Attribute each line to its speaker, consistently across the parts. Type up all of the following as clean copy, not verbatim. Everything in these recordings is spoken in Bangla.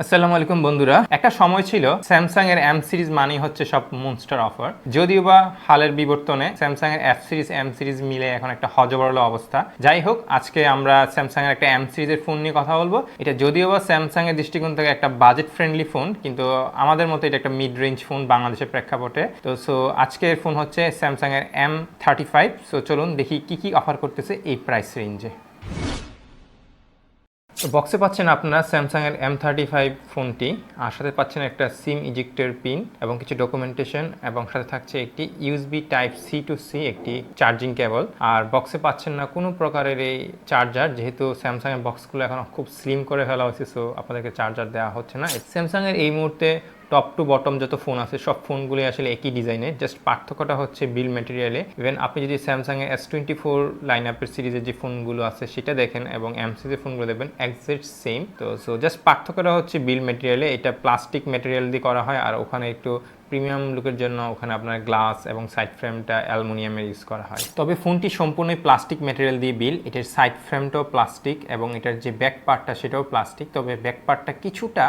Speaker 1: আসসালামু আলাইকুম বন্ধুরা, একটা সময় ছিল স্যামসাং এর এম সিরিজ মানেই হচ্ছে সব মনস্টার অফার। যদিও বা হালের বিবর্তনে স্যামসাং এর এফ সিরিজ এম সিরিজ মিলে এখন একটা হযবরল অবস্থা। যাই হোক, আজকে আমরা স্যামসাং এর একটা এম সিরিজের ফোন নিয়ে কথা বলবো। এটা যদিও বা স্যামসাং এর দৃষ্টিকোণ থেকে একটা বাজেট ফ্রেন্ডলি ফোন, কিন্তু আমাদের মতো এটা একটা মিড রেঞ্জ ফোন বাংলাদেশের প্রেক্ষাপটে। তো আজকের ফোন হচ্ছে স্যামসাং এর M35। চলুন দেখি কি কি অফার করতেছে এই প্রাইস রেঞ্জে। তো বক্সে পাচ্ছেন আপনারা স্যামসাং এর M35 ফোনটি, আর সাথে পাচ্ছেন একটা সিম ইজেক্টর পিন এবং কিছু ডকুমেন্টেশন, এবং সাথে থাকছে একটি USB type C to C একটি চার্জিং কেবল। আর বক্সে পাচ্ছেন না কোনো প্রকারের এই চার্জার, যেহেতু স্যামসাং এর বক্সগুলো এখন খুব স্লিম করে ফেলা হয়েছে, সো আপনাদেরকে চার্জার দেওয়া হচ্ছে না। স্যামসাং এর এই মুহূর্তে টপ টু বটম যত ফোন আছে সব ফোনগুলি আসলে একই ডিজাইনের, জাস্ট পার্থক্যটা হচ্ছে বিল ম্যাটেরিয়ালে। ইভেন আপনি যদি স্যামসাং এর S24 লাইন আপের সিরিজের যে ফোনগুলো আছে সেটা দেখেন এবং এম সিরিজের ফোনগুলো দেখবেন একজ্যাক্ট সেম। তো জাস্ট পার্থক্যটা হচ্ছে বিল ম্যাটেরিয়ালে, এটা প্লাস্টিক ম্যাটেরিয়াল দিয়ে করা হয়, আর ওখানে একটু প্রিমিয়াম লুকের জন্য ওখানে আপনার গ্লাস এবং সাইড ফ্রেমটা অ্যালুমিনিয়ামের ইউজ করা হয়। তবে ফোনটি সম্পূর্ণই প্লাস্টিক ম্যাটেরিয়াল দিয়ে বিল, এটার সাইড ফ্রেমটাও প্লাস্টিক এবং এটার যে ব্যাক পার্টটা সেটাও প্লাস্টিক। তবে ব্যাক পার্টটা কিছুটা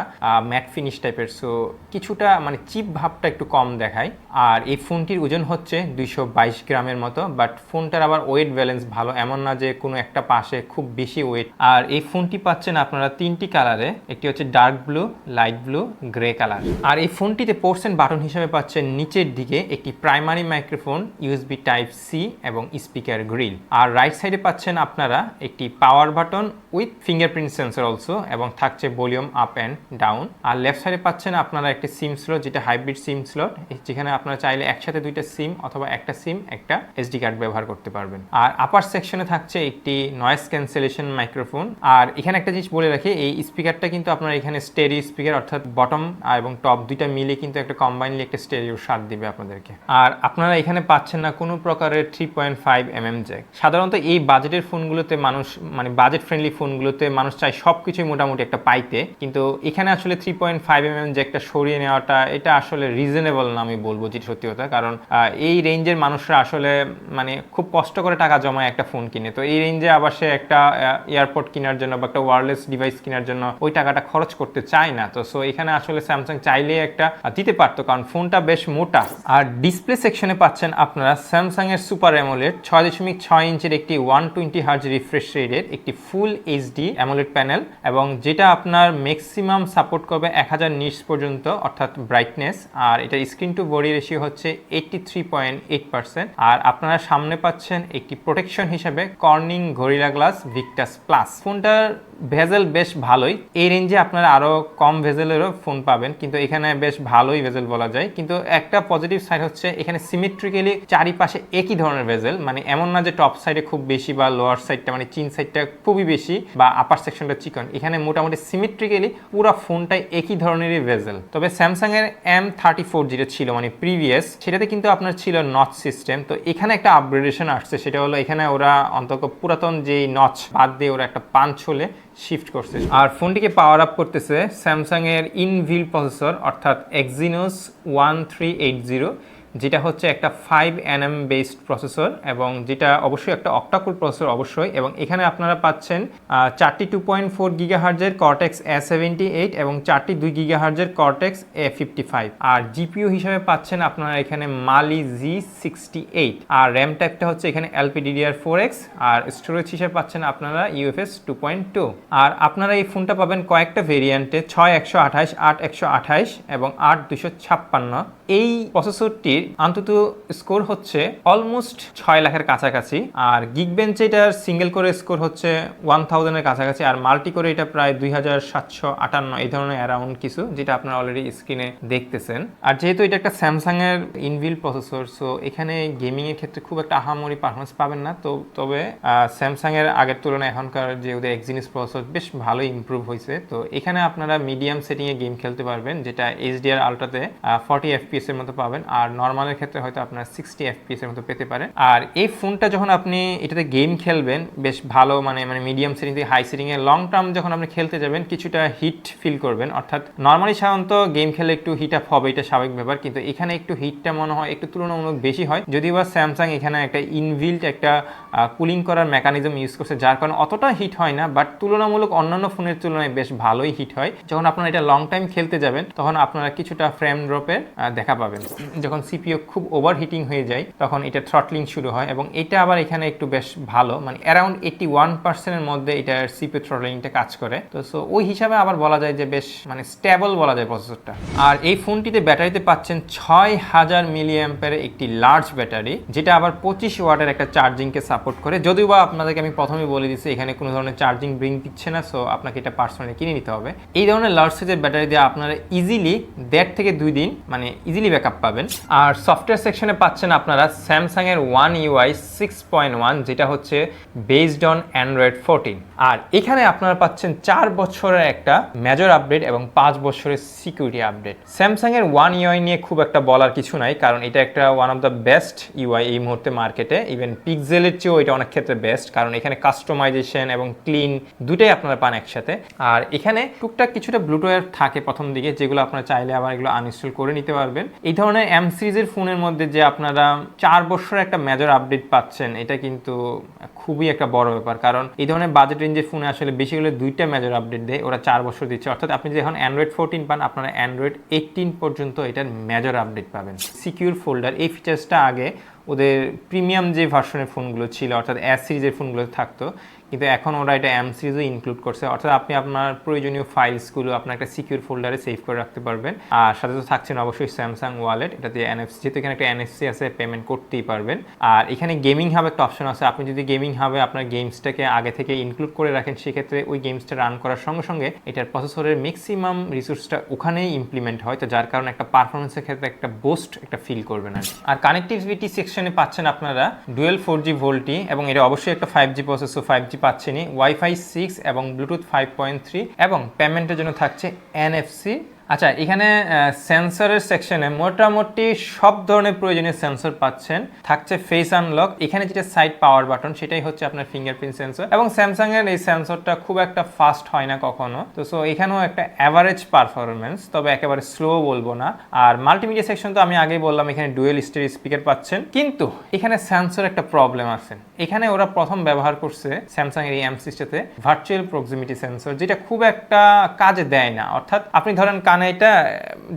Speaker 1: ম্যাট ফিনিশ টাইপের, সো কিছুটা মানে চিপ ভাবটা একটু কম দেখায়। আর এই ফোনটির ওজন হচ্ছে 222 গ্রামের মতো, বাট ফোনটার আবার ওয়েট ব্যালেন্স ভালো, এমন না যে কোনো একটা পাশে খুব বেশি ওয়েট। আর এই ফোনটি পাচ্ছেন আপনারা তিনটি কালারে, একটি হচ্ছে dark blue, light blue, grey colour. আর এই ফোনটিতে পোর্টস এন্ড বাটন হিসেবে পাচ্ছেন নিচের দিকে একটি primary microphone, USB type C এবং স্পিকার গ্রিল। আর রাইট সাইডে পাচ্ছেন আপনারা একটি power button with fingerprint sensor also, এবং থাকছে ভলিউম আপ অ্যান্ড ডাউন। আর লেফট সাইডে পাচ্ছেন আপনারা একটি সিম স্লট, যেটা হাইব্রিড সিম স্লট, যেখানে আপনারা চাইলে একসাথে দুইটা সিম অথবা একটা সিম একটা এসডি কার্ড ব্যবহার করতে পারবেন। আর আপার সেকশনে থাকছে একটি নয়েজ ক্যান্সেলেশন মাইক্রোফোন। আর এখানে একটা জিনিস বলে রাখি, এই স্পিকারটা কিন্তু আপনার এখানে স্টেরিও স্পিকার, অর্থাৎ বটম এবং টপ দুইটা মিলে কিন্তু একটা কম্বাইনলি একটা স্টেরিও স্বাদ দিবে আপনাদেরকে। আর আপনারা এখানে পাচ্ছেন না কোনো প্রকারের 3.5mm জ্যাক। সাধারণত এই বাজেটের ফোনগুলোতে মানুষ, মানে বাজেট ফ্রেন্ডলি ফোনগুলোতে মানুষ চায় সবকিছুই মোটামুটি একটা পাইতে, কিন্তু এখানে আসলে 3.5mm জ্যাকটা সরিয়ে নেওয়াটা এটা আসলে রিজনেবল না আমি বলবো, যেটা সত্যি কথা। কারণ এই রেঞ্জের মানুষরা আসলে মানে খুব কষ্ট করে টাকা জমায় একটা ফোন কিনে, তো এই রেঞ্জে আবার সে একটা এয়ারপড কেনার জন্য বা একটা ওয়্যারলেস ডিভাইস কেনার জন্য ওই টাকাটা খরচ করতে চায় না। তো সো এখানে আসলে স্যামসাং চাইলে একটা দিতে পারতো, কারণ ফোনটা বেশ মোটা। আর ডিসপ্লে সেকশনে পাচ্ছেন আপনারা স্যামসাং এর সুপার অ্যামোলেড 6.6 ইঞ্চের একটি 120 হার্জ রিফ্রেশ রেটের একটি ফুল এইচডি অ্যামোলেড প্যানেল, এবং যেটা আপনার ম্যাক্সিমাম সাপোর্ট করবে 1000 নিটস পর্যন্ত অর্থাৎ ব্রাইটনেস। আর এটা স্ক্রিন টু বডি রেশিও হচ্ছে 83.8%। আর আপনারা সামনে পাচ্ছেন একটি প্রোটেকশন হিসেবে Corning gorilla glass Victus plus. ফোনটার ভেজেল বেশ ভালোই, এই রেঞ্জে আপনারা আরো কম ভেজেলেরও ফোন পাবেন, কিন্তু এখানে বেশ ভালোই ভেজেল বলা যায়। কিন্তু একটা পজিটিভ সাইড হচ্ছে এখানে সিমেট্রিক্যালি চারিপাশে একই ধরনের ভেজেল, মানে এমন না যে টপ সাইডে খুব বেশি বা লোয়ার সাইডটা মানে চিন সাইডটা খুবই বেশি বা আপার সেকশনটা চিকন। এখানে মোটামুটি সিমেট্রিক্যালি পুরো ফোনটাই একই ধরনেরই ভেজেল। তবে স্যামসাং এর M34 যেটা ছিল মানে প্রিভিয়াস, সেটাতে কিন্তু আপনার ছিল নচ সিস্টেম। তো এখানে একটা আপগ্রেডেশন আসছে, সেটা হলো এখানে ওরা অন্তত পুরাতন যেই নচ বাদ দিয়ে ওরা একটা পাঞ্চ হলে শিফট করছে। আর ফোনটিকে পাওয়ার আপ করতেছে স্যামসাং এর ইনভিল প্রসেসর, অর্থাৎ Exynos 1380, যেটা হচ্ছে একটা 5nm বেসড প্রসেসর, এবং যেটা অবশ্যই একটা অক্টাকোর প্রসেসর অবশ্যই। এবং এখানে আপনারা পাচ্ছেন 4টি 2.4 গিগাহার্জের কর্টেক্স A78 এবং 4টি 2 গিগাহার্জের কর্টেক্স A55। আর জিপিইউ হিসেবে পাচ্ছেন আপনারা এখানে মালি G68, আর র্যাম টাইপটা হচ্ছে এখানে LPDDR4X, আর স্টোরেজ হিসেবে পাচ্ছেন আপনারা UFS 2.2। আর আপনারা এই ফোনটা পাবেন কয়েকটা ভেরিয়েন্টে, 6128, 8128 এবং 8256। এই প্রসেসরটির অন্তত স্কোর হচ্ছে অলমোস্ট 6 লাখের কাছাকাছি, আর গিগবেঞ্চে এটার সিঙ্গেল করে স্কোর হচ্ছে 1000 এর কাছাকাছি, আর মাল্টি করে এটা প্রায় 2758 এই ধরনের অ্যারাউন্ড কিছু, যেটা আপনারা অলরেডি স্ক্রিনে দেখতেছেন। আর যেহেতু এটা একটা স্যামসাং এর ইনবিল প্রসেসর, সো এখানে গেমিং এর ক্ষেত্রে খুব একটা আহামরি পারফরমেন্স পাবেন না। তবে স্যামসাং এর আগের তুলনায় এখনকার যে ওদের এক্সিনোস প্রসেসর বেশ ভালো ইমপ্রুভ হয়েছে। তো এখানে আপনারা মিডিয়াম সেটিং এ গেম খেলতে পারবেন, যেটা HDR আলট্রাতে 40 FPS এর মতো পাবেন, আর নর্মালের ক্ষেত্রে হয়তো আপনার 60 FPS এর মতো পেতে পারেন। আর এই ফোনটা যখন আপনি এটাতে গেম খেলবেন বেশ ভালো মানে মিডিয়াম সেটিং থেকে হাই সেটিং এ লং টার্ম যখন আপনি খেলতে যাবেন কিছুটা হিট ফিল করবেন, অর্থাৎ নর্মালি সাধারণত গেম খেলে একটু হিট আপ হবে, এটা স্বাভাবিক ব্যাপার, কিন্তু এখানে একটু হিটটা মনে হয় একটু তুলনামূলক বেশি হয়। যদিও বা স্যামসাং এখানে একটা ইনবিল্ট একটা কুলিং করার মেকানিজম ইউজ করছে, যার কারণে অতটা হিট হয় না, বাট তুলনামূলক অন্যান্য ফোনের তুলনায় বেশ ভালোই হিট হয়। যখন আপনারা এটা লং টাইম খেলতে যাবেন তখন আপনারা কিছুটা ফ্রেম ড্রপের দেখা পাবেন। যখন সিপিইউ খুব ওভার হিটিং হয়ে যায় তখন এটা থ্রটলিং শুরু হয়, এবং এটা আবার এখানে একটু বেশ ভালো, মানে অ্যারাউন্ড 81% এর মধ্যে এটার সিপিইউ থ্রটলিংটা কাজ করে। তো সো ওই হিসাবে আবার বলা যায় যে বেশ মানে স্টেবল বলা যায় প্রসেসরটা। আর এই ফোনটিতে ব্যাটারিতে পাচ্ছেন 6000 মিলি অ্যাম্পিয়ারের একটি লার্জ ব্যাটারি, যেটা আবার 25 ওয়াটের একটা চার্জিংকে সাপোর্ট করে। যদিও বা আপনাদেরকে আমি প্রথমেই বলে দিচ্ছি এখানে কোনো ধরনের চার্জিং ব্রিং দিচ্ছে না, সো আপনাকে এটা পার্সোনালি কিনে নিতে হবে। এই ধরনের লার্জ সাইজের ব্যাটারি দিয়ে আপনারা ইজিলি 1.5 থেকে 2 দিন মানে ইজিলি ব্যাকআপ পাবেন। আর সফটওয়্যার সেকশনে পাচ্ছেন আপনারা স্যামসাং এর One UI 6.1, যেটা হচ্ছে বেসড অন অ্যান্ড্রয়েড 14। আর এখানে আপনারা পাচ্ছেন 4 বছরের একটা মেজর আপডেট এবং 5 বছরের সিকিউরিটি আপডেট। স্যামসাং এর One UI নিয়ে খুব একটা বলার কিছু নাই, কারণ এটা একটা one of the best UI এই মুহূর্তে মার্কেটে। ইভেন পিক্সেলের চেয়েও এটা অনেক ক্ষেত্রে বেস্ট, কারণ এখানে কাস্টমাইজেশন এবং ক্লিন দুটাই আপনারা পান একসাথে। আর এখানে টুকটাক কিছুটা ব্লুটুথ থাকে প্রথম দিকে, যেগুলো আপনারা চাইলে আবার এগুলো আনইনস্টল করে নিতে পারবেন। এই ধরনের এম সিরিজের ফোনের মধ্যে যে আপনারা 4 বছরের একটা মেজর আপডেট পাচ্ছেন, এটা কিন্তু খুবই একটা বড় ব্যাপার, কারণ এই ধরনের বাজেট রেঞ্জের ফোনে আসলে বেশি হলে 2টা মেজর আপডেট দেয়, ওরা 4 বছর দিচ্ছে। অর্থাৎ আপনি যখন অ্যান্ড্রয়েড 14 পান আপনারা অ্যান্ড্রয়েড 18 পর্যন্ত এটার মেজর আপডেট পাবেন। সিকিউর ফোল্ডার এই ফিচার্সটা আগে ওদের প্রিমিয়াম যে ভার্সনের ফোনগুলো ছিল অর্থাৎ এস সিরিজের ফোনগুলো থাকতো, কিন্তু এখন ওরা এটা এম সিরিজও ইনক্লুড করছে। অর্থাৎ আপনি আপনার প্রয়োজনীয় ফাইলসগুলো আপনার একটা সিকিউর ফোল্ডারে সেভ করে রাখতে পারবেন। আর সাথে তো থাকছেন অবশ্যই স্যামসাং ওয়ালেট, এটাতে এনএফসি, যেহেতু এখানে একটা এনএফসি আছে পেমেন্ট করতেই পারবেন। আর এখানে গেমিং হাব একটা অপশন আছে, আপনি যদি গেমিং হাবে আপনার গেমসটাকে আগে থেকে ইনক্লুড করে রাখেন সেক্ষেত্রে ওই গেমসটা রান করার সঙ্গে সঙ্গে এটার প্রসেসরের ম্যাক্সিমাম রিসোর্সটা ওখানেই ইমপ্লিমেন্ট হয়, তো যার কারণে একটা পারফরমেন্সের ক্ষেত্রে একটা বুস্ট একটা ফিল করবেন। আর কানেক্টিভিটি সেকশনে পাচ্ছেন আপনারা ডুয়েল 4G ভোল্টি, এবং এটা অবশ্যই একটা 5G প্রসেসর, 5G পাচ্ছেনই, ওয়াইফাই 6 এবং ব্লুটুথ 5.3, এবং পেমেন্টের জন্য থাকছে এনএফসি। আচ্ছা, এখানে সেন্সরের সেকশনে মোটামুটি সব ধরনের প্রয়োজনীয় সেন্সর পাচ্ছেন। থাকছে ফেস আনলক, এখানে যেটা সাইড পাওয়ার বাটন সেটাই হচ্ছে আপনার ফিঙ্গারপ্রিন্ট সেন্সর, এবং স্যামসাং এর এই সেন্সরটা খুব একটা ফাস্ট হয় না কখনো, তো সো এখানেও একটা অ্যাভারেজ পারফরমেন্স, তবে একেবারে স্লো বলবো না। আর মাল্টিমিডিয়া সেকশন তো আমি আগেই বললাম এখানে ডুয়েল স্টেরিও স্পিকার পাচ্ছেন, কিন্তু এখানে সেন্সর একটা প্রবলেম আছে। এখানে ওরা প্রথম ব্যবহার করছে স্যামসাং এর এই এম সিরিজটাতে ভার্চুয়াল প্রক্সিমিটি সেন্সর, যেটা খুব একটা কাজে দেয় না। অর্থাৎ আপনি ধরেন এটা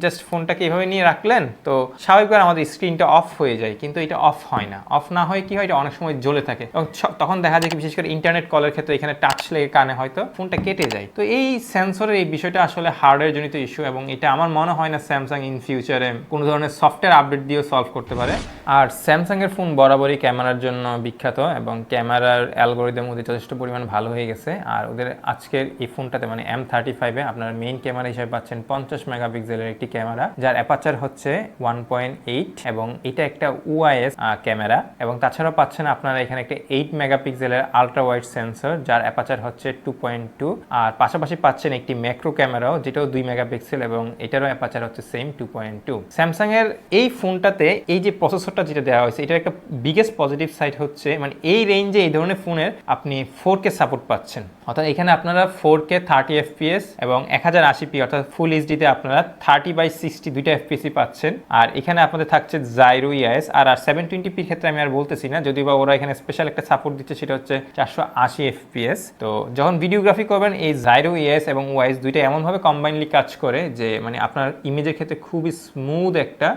Speaker 1: জাস্ট ফোনটাকে এভাবে নিয়ে রাখলেন, তো স্বাভাবিকভাবে আমাদের স্ক্রিনটা অফ হয়ে যায়, কিন্তু এটা অফ হয় না। অফ না হয় কি হয়, এটা অনেক সময় জ্বলে থাকে, এবং তখন দেখা যায় কি বিশেষ করে ইন্টারনেট কলের ক্ষেত্রে এখানে টাচ লেগে কানে হয়তো ফোনটা কেটে যায়। তো এই সেন্সরের এই বিষয়টা আসলে হার্ডওয়্যার জনিত ইস্যু, এবং এটা আমার মনে হয় না স্যামসাং ইন ফিউচারে কোনো ধরনের সফটওয়্যার আপডেট দিয়েও সলভ করতে পারে। আর স্যামসাং এর ফোন বরাবরই ক্যামেরার জন্য বিখ্যাত, এবং ক্যামেরার অ্যালগোরিদম ওদের যথেষ্ট পরিমাণ ভালো হয়ে গেছে। আর ওদের আজকের এই ফোনটাতে মানে M35 এ আপনার মেইন ক্যামেরা হিসেবে পাচ্ছেন 50 মেগাপিক্সেলের একটি ক্যামেরা, যার অ্যাপারচার হচ্ছে 1.8, এবং এটা একটা ওআইএস ক্যামেরা, এবং তাছাড়াও পাচ্ছেন আপনারা এখানে একটা 8 মেগাপিক্সেলের আলট্রা ওয়াইড সেন্সর, যার অ্যাপারচার হচ্ছে 2.2, আর পাশাপাশি পাচ্ছেন একটি ম্যাক্রো ক্যামেরাও, যেটাও 2 মেগাপিক্সেল, এবং এটারও অ্যাপারচার হচ্ছে সেম 2.2। স্যামসাং এর এই ফোনটাতে এই যে প্রসেসরটা যেটা দেওয়া হয়েছে, এটার একটা বিগেস্ট পজিটিভ সাইড হচ্ছে মানে এই রেঞ্জে এই ধরনের ফোনের আপনি 4K সাপোর্ট পাচ্ছেন। অর্থাৎ এখানে আপনারা 4K 30 FPS এবং 1080p অর্থাৎ ফুল এইচডিতে আপনারা 30/60 দুইটা এফপিএস পাচ্ছেন। আর এখানে আপনাদের থাকছে জাইরো ইএস, আর 720p ক্ষেত্রে আমি আর বলতেছি না, যদিও বা ওরা এখানে স্পেশাল একটা সাপোর্ট দিচ্ছে, সেটা হচ্ছে 480 FPS। তো যখন ভিডিওগ্রাফি করবেন এই জাইরো ইএস এবং ওয়াইস দুইটা এমনভাবে কম্বাইনলি কাজ করে যে মানে আপনার ইমেজের ক্ষেত্রে খুবই স্মুথ একটা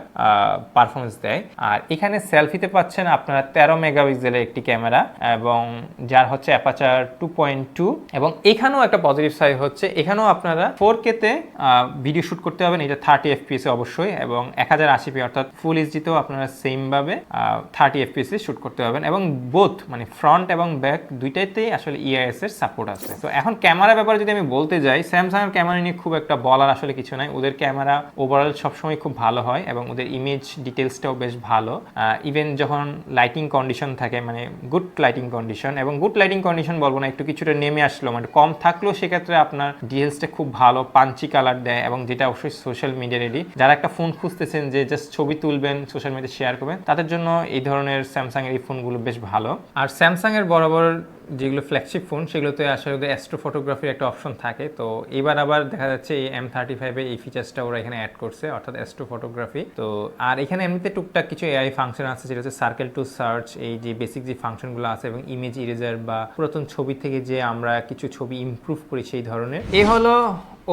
Speaker 1: পারফরমেন্স দেয়। আর এখানে সেলফিতে পাচ্ছেন আপনারা 13 মেগাপিক্সেলের একটি ক্যামেরা, এবং যার হচ্ছে অ্যাপারচার 2.2, এবং এখানেও একটা পজিটিভ সাইড হচ্ছে এখানেও আপনারা 4K তে ভিডিও শুট করতে হবেন, এটা 30 FPS অবশ্যই, এবং 1080p অর্থাৎ ফুল এইচডিতেও আপনারা সেম ভাবে 30 FPS শুট করতে হবেন, এবং বোথ মানে ফ্রন্ট এবং ব্যাক দুইটাতেই আসলে ইআইএস এর সাপোর্ট আছে। তো এখন ক্যামেরা ব্যাপারে যদি আমি বলতে যাই, স্যামসাং এর ক্যামেরা নিয়ে খুব একটা বলার আসলে কিছু নাই। ওদের ক্যামেরা ওভারঅল সবসময় খুব ভালো হয়, এবং ওদের ইমেজ ডিটেলসটাও বেশ ভালো। ইভেন যখন লাইটিং কন্ডিশন থাকে মানে গুড লাইটিং কন্ডিশন, এবং গুড লাইটিং কন্ডিশন বলবো না, একটু কিছুটা নেমে আসলো, মানে কম থাকলেও সেক্ষেত্রে আপনার ডিটেলসটা খুব ভালো পাঞ্চি কালার দেয়, এবং যেটা অবশ্যই সোশ্যাল মিডিয়া রেডি। যারা একটা ফোন খুঁজতেছেন যে জাস্ট ছবি তুলবেন সোশ্যাল মিডিয়া শেয়ার করবেন, তাদের জন্য এই ধরনের স্যামসাং এর এই ফোনগুলো বেশ ভালো। আর স্যামসাং এর বরাবর যেগুলো ফ্ল্যাগশিপ ফোন সেগুলোতে আসলে অ্যাস্ট্রো ফটোগ্রাফির একটা অপশন থাকে, তো এবার আবার দেখা যাচ্ছে এই M35 এই ফিচার্সটা ওরা এখানে অ্যাড করছে, অর্থাৎ অ্যাস্ট্রো ফটোগ্রাফি। তো আর এখানে এমনিতে টুকটাক কিছু এআই ফাংশন আছে, যেটা হচ্ছে সার্কেল টু সার্চ, এই যে বেসিক যে ফাংশনগুলো আছে, এবং ইমেজ ইরেজার বা পুরাতন ছবি থেকে যে আমরা কিছু ছবি ইমপ্রুভ করি সেই ধরনের। এই হলো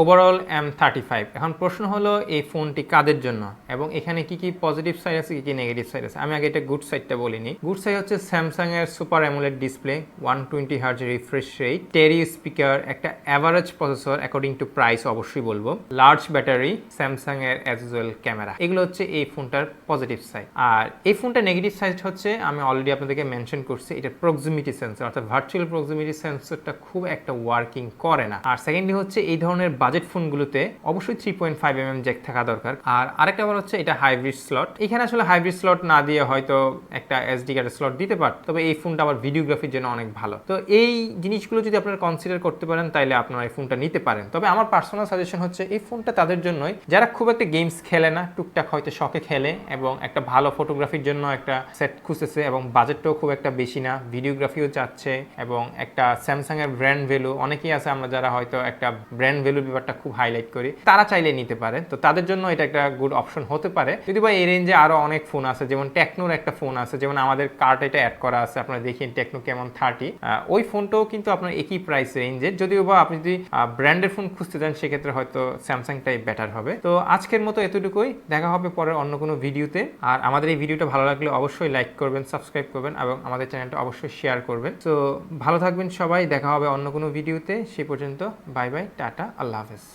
Speaker 1: ওভারঅল M35। এখন প্রশ্ন হলো এই ফোনটি কাদের জন্য, এবং এখানে কি কি পজিটিভ সাইড আছে, কি কি নেগেটিভ সাইড আছে। আমি আগে এটা গুড সাইডটা বলিনি। গুড সাইড হচ্ছে স্যামসাং এর super AMOLED display, 120 hertz refresh rate, stereo speaker, একটা average processor according to price অবশ্যই বলবো, লার্জ ব্যাটারি, স্যামসাং এর অ্যাজ ওয়েল ক্যামেরা। এগুলো হচ্ছে এই ফোনটার পজিটিভ সাইড। আর এই ফোনটার নেগেটিভ সাইড হচ্ছে আমি অলরেডি আপনাদেরকে মেনশন করছি, এটা প্রক্সিমিটি সেন্সর, অর্থাৎ ভার্চুয়াল প্রক্সিমিটি সেন্সরটা খুব একটা ওয়ার্কিং করে না। আর সেকেন্ডলি হচ্ছে এই ধরনের বাজেট ফোনগুলোতে অবশ্যই 3.5mm জ্যাক থাকা দরকার। আর আরেকটা ব্যাপার হচ্ছে এটা হাইব্রিড স্লট। এখানে আসলে হাইব্রিড স্লট না দিয়ে হয়তো একটা এসডি কার্ডের স্লট দিতে পারত, তবে এই ফোনটা আবার ভিডিওগ্রাফির জন্য অনেক ভালো। তো এই জিনিসগুলো যদি আপনারা কনসিডার করতে পারেন তাহলে আপনারা এই ফোনটা নিতে পারেন। তবে আমার পার্সোনাল সাজেশন হচ্ছে এই ফোনটা তাদের জন্যই যারা খুব একটা গেমস খেলে না, টুকটাক হয়তো শখে খেলে, এবং একটা ভালো ফটোগ্রাফির জন্য একটা সেট খুঁজতেছে, এবং বাজেটটাও খুব একটা বেশি না, ভিডিওগ্রাফিও চাচ্ছে, এবং একটা স্যামসাং এর ব্র্যান্ড ভ্যালু, অনেকেই আছে আমরা যারা হয়তো একটা ব্র্যান্ড ভ্যালু ব্যাপারটা খুব হাইলাইট করি, তারা চাইলে নিতে পারে। তো তাদের জন্য এটা একটা গুড অপশন হতে পারে। যদি বা এই রেঞ্জে আরো অনেক ফোন আছে, যেমন টেকনোর একটা ফোন আছে, যেমন আমাদের কার্ট এটা অ্যাড করা আছে, আপনারা দেখেন টেকনো Camon 30, ওই ফোনটাও কিন্তু আপনার একই প্রাইস রেঞ্জের। যদিও বা আপনি যদি ব্র্যান্ডের ফোন খুঁজতে চান সেক্ষেত্রে হয়তো স্যামসাংটাই বেটার হবে। তো আজকের মতো এতটুকুই, দেখা হবে পরের অন্য কোনো ভিডিওতে। আর আমাদের এই ভিডিওটা ভালো লাগলে অবশ্যই লাইক করবেন, সাবস্ক্রাইব করবেন, এবং আমাদের চ্যানেলটা অবশ্যই শেয়ার করবেন। তো ভালো থাকবেন সবাই, দেখা হবে অন্য কোনো ভিডিওতে। সে পর্যন্ত বাই বাই, টাটা, আল্লাহ হাফেজ।